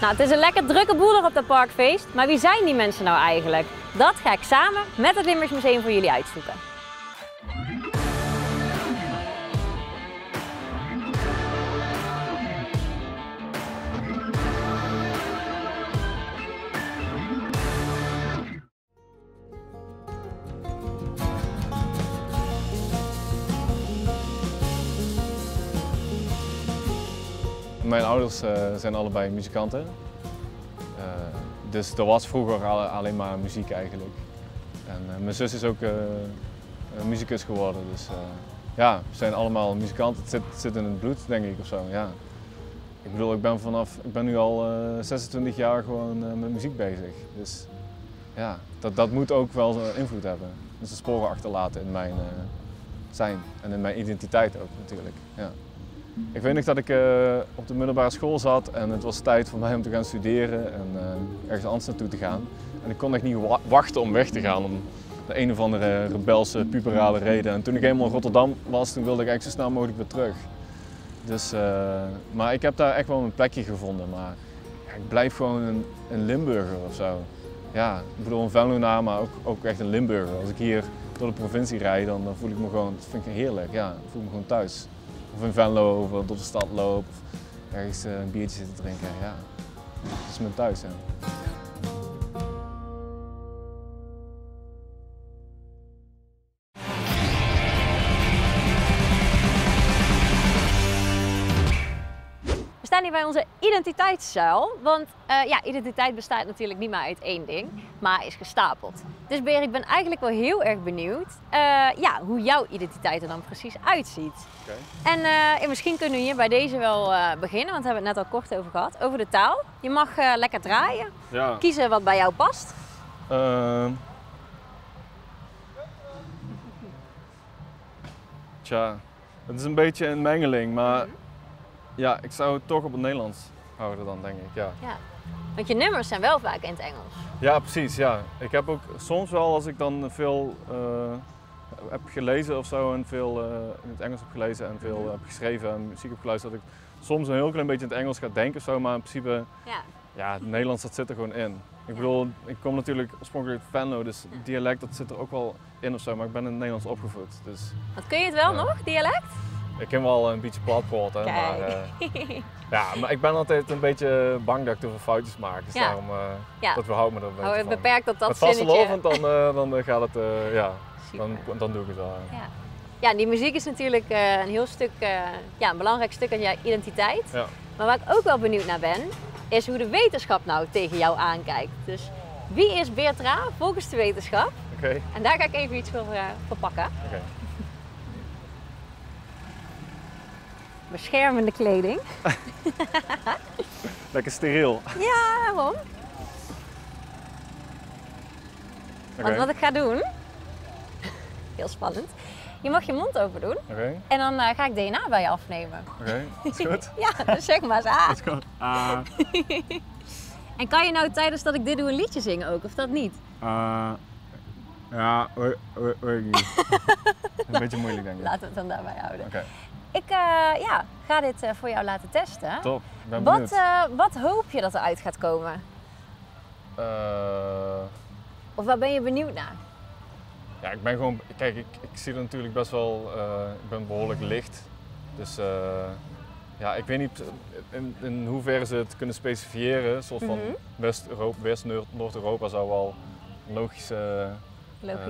Nou, het is een lekker drukke boel er op dat parkfeest, maar wie zijn die mensen nou eigenlijk? Dat ga ik samen met het Limburgs Museum voor jullie uitzoeken. Mijn ouders zijn allebei muzikanten. Dus er was vroeger alleen maar muziek eigenlijk. En mijn zus is ook muzikus geworden. Dus ja, we zijn allemaal muzikanten. Het zit in het bloed, denk ik, of zo. Ja. Ik bedoel, ik ben nu al 26 jaar gewoon met muziek bezig. Dus ja, dat moet ook wel invloed hebben. Dus de sporen achterlaten in mijn zijn en in mijn identiteit ook natuurlijk. Ja. Ik weet nog dat ik op de middelbare school zat en het was tijd voor mij om te gaan studeren en ergens anders naartoe te gaan. En ik kon echt niet wachten om weg te gaan om de een of andere rebelse, puberale reden. En toen ik eenmaal in Rotterdam was, toen wilde ik eigenlijk zo snel mogelijk weer terug. Dus, maar ik heb daar echt wel mijn plekje gevonden. Maar ja, ik blijf gewoon een Limburger of zo. Ja, ik bedoel een Venlonaar, maar ook echt een Limburger. Als ik hier door de provincie rijd, dan voel ik me gewoon, dat vind ik heerlijk. Ja, dan voel ik me gewoon thuis. Of in Venlo of door de stad loop, of ergens een biertje zitten drinken. Ja, dat is mijn thuis. Ja. We staan hier bij onze identiteitszuil, want ja, identiteit bestaat natuurlijk niet maar uit één ding, maar is gestapeld. Dus Beer, ik ben eigenlijk wel heel erg benieuwd ja, hoe jouw identiteit er dan precies uitziet. Okay. En misschien kunnen we hier bij deze wel beginnen, want we hebben het net al kort over gehad, over de taal. Je mag lekker draaien, Ja. Kiezen wat bij jou past. Tja, het is een beetje een mengeling, maar ja, ik zou het toch op het Nederlands houden dan, denk ik. Ja. Ja. Want je nummers zijn wel vaak in het Engels. Ja, precies. Ja. Ik heb ook soms wel, als ik dan veel heb gelezen of zo en veel in het Engels heb gelezen en veel heb geschreven en muziek heb geluisterd, dat ik soms een heel klein beetje in het Engels ga denken of zo, maar in principe, ja, het Nederlands dat zit er gewoon in. Ik bedoel, ik kom natuurlijk oorspronkelijk uit Venlo, dus dialect dat zit er ook wel in of zo, maar ik ben in het Nederlands opgevoed. Dus, wat kun je het wel nog, dialect? Ik ken wel een beetje plat praten, maar, ja, maar ik ben altijd een beetje bang dat ik te veel foutjes maak. Dus daarom dat we houden me er een beetje van. Beperkt tot dat met zinnetje. vastelovend dan gaat het, ja, dan doe ik het wel. Ja. Ja, die muziek is natuurlijk een heel stuk, ja, een belangrijk stuk aan jouw identiteit. Ja. Maar waar ik ook wel benieuwd naar ben, is hoe de wetenschap nou tegen jou aankijkt. Dus wie is Beertra volgens de wetenschap? Okay. En daar ga ik even iets voor pakken. Okay. Beschermende kleding. Lekker steriel. Ja, waarom? Want wat ik ga doen, heel spannend, je mag je mond open doen en dan ga ik DNA bij je afnemen. Oké, is goed. Ja, dus zeg maar eens Is goed. En kan je nou tijdens dat ik dit doe een liedje zingen ook, of dat niet? Ja, weet ik niet. Een beetje moeilijk denk ik. Laten we het dan daarbij houden. Okay. Ik ja, ga dit voor jou laten testen. Top, ik ben benieuwd. Wat hoop je dat eruit gaat komen? Of waar ben je benieuwd naar? Ja, ik ben gewoon, kijk, ik zie er natuurlijk best wel, ik ben behoorlijk licht. Dus ja, ik weet niet in hoeverre ze het kunnen specifiëren. Zoals van West-Noord-Europa zou wel een logische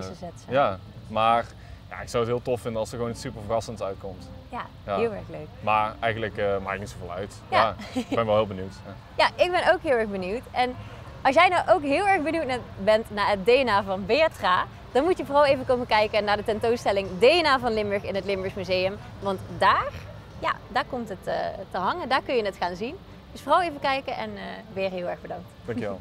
zet zijn. Ja, maar ja, ik zou het heel tof vinden als er gewoon iets super verrassends uitkomt. Ja, heel erg leuk. Maar eigenlijk maakt niet zoveel uit. Ja. Ik ben wel heel benieuwd. Ja, ik ben ook heel erg benieuwd. En als jij nou ook heel erg benieuwd bent naar het DNA van Beertra, dan moet je vooral even komen kijken naar de tentoonstelling DNA van Limburg in het Limburgs Museum. Want daar komt het te hangen, daar kun je het gaan zien. Dus vooral even kijken en weer heel erg bedankt. Dankjewel.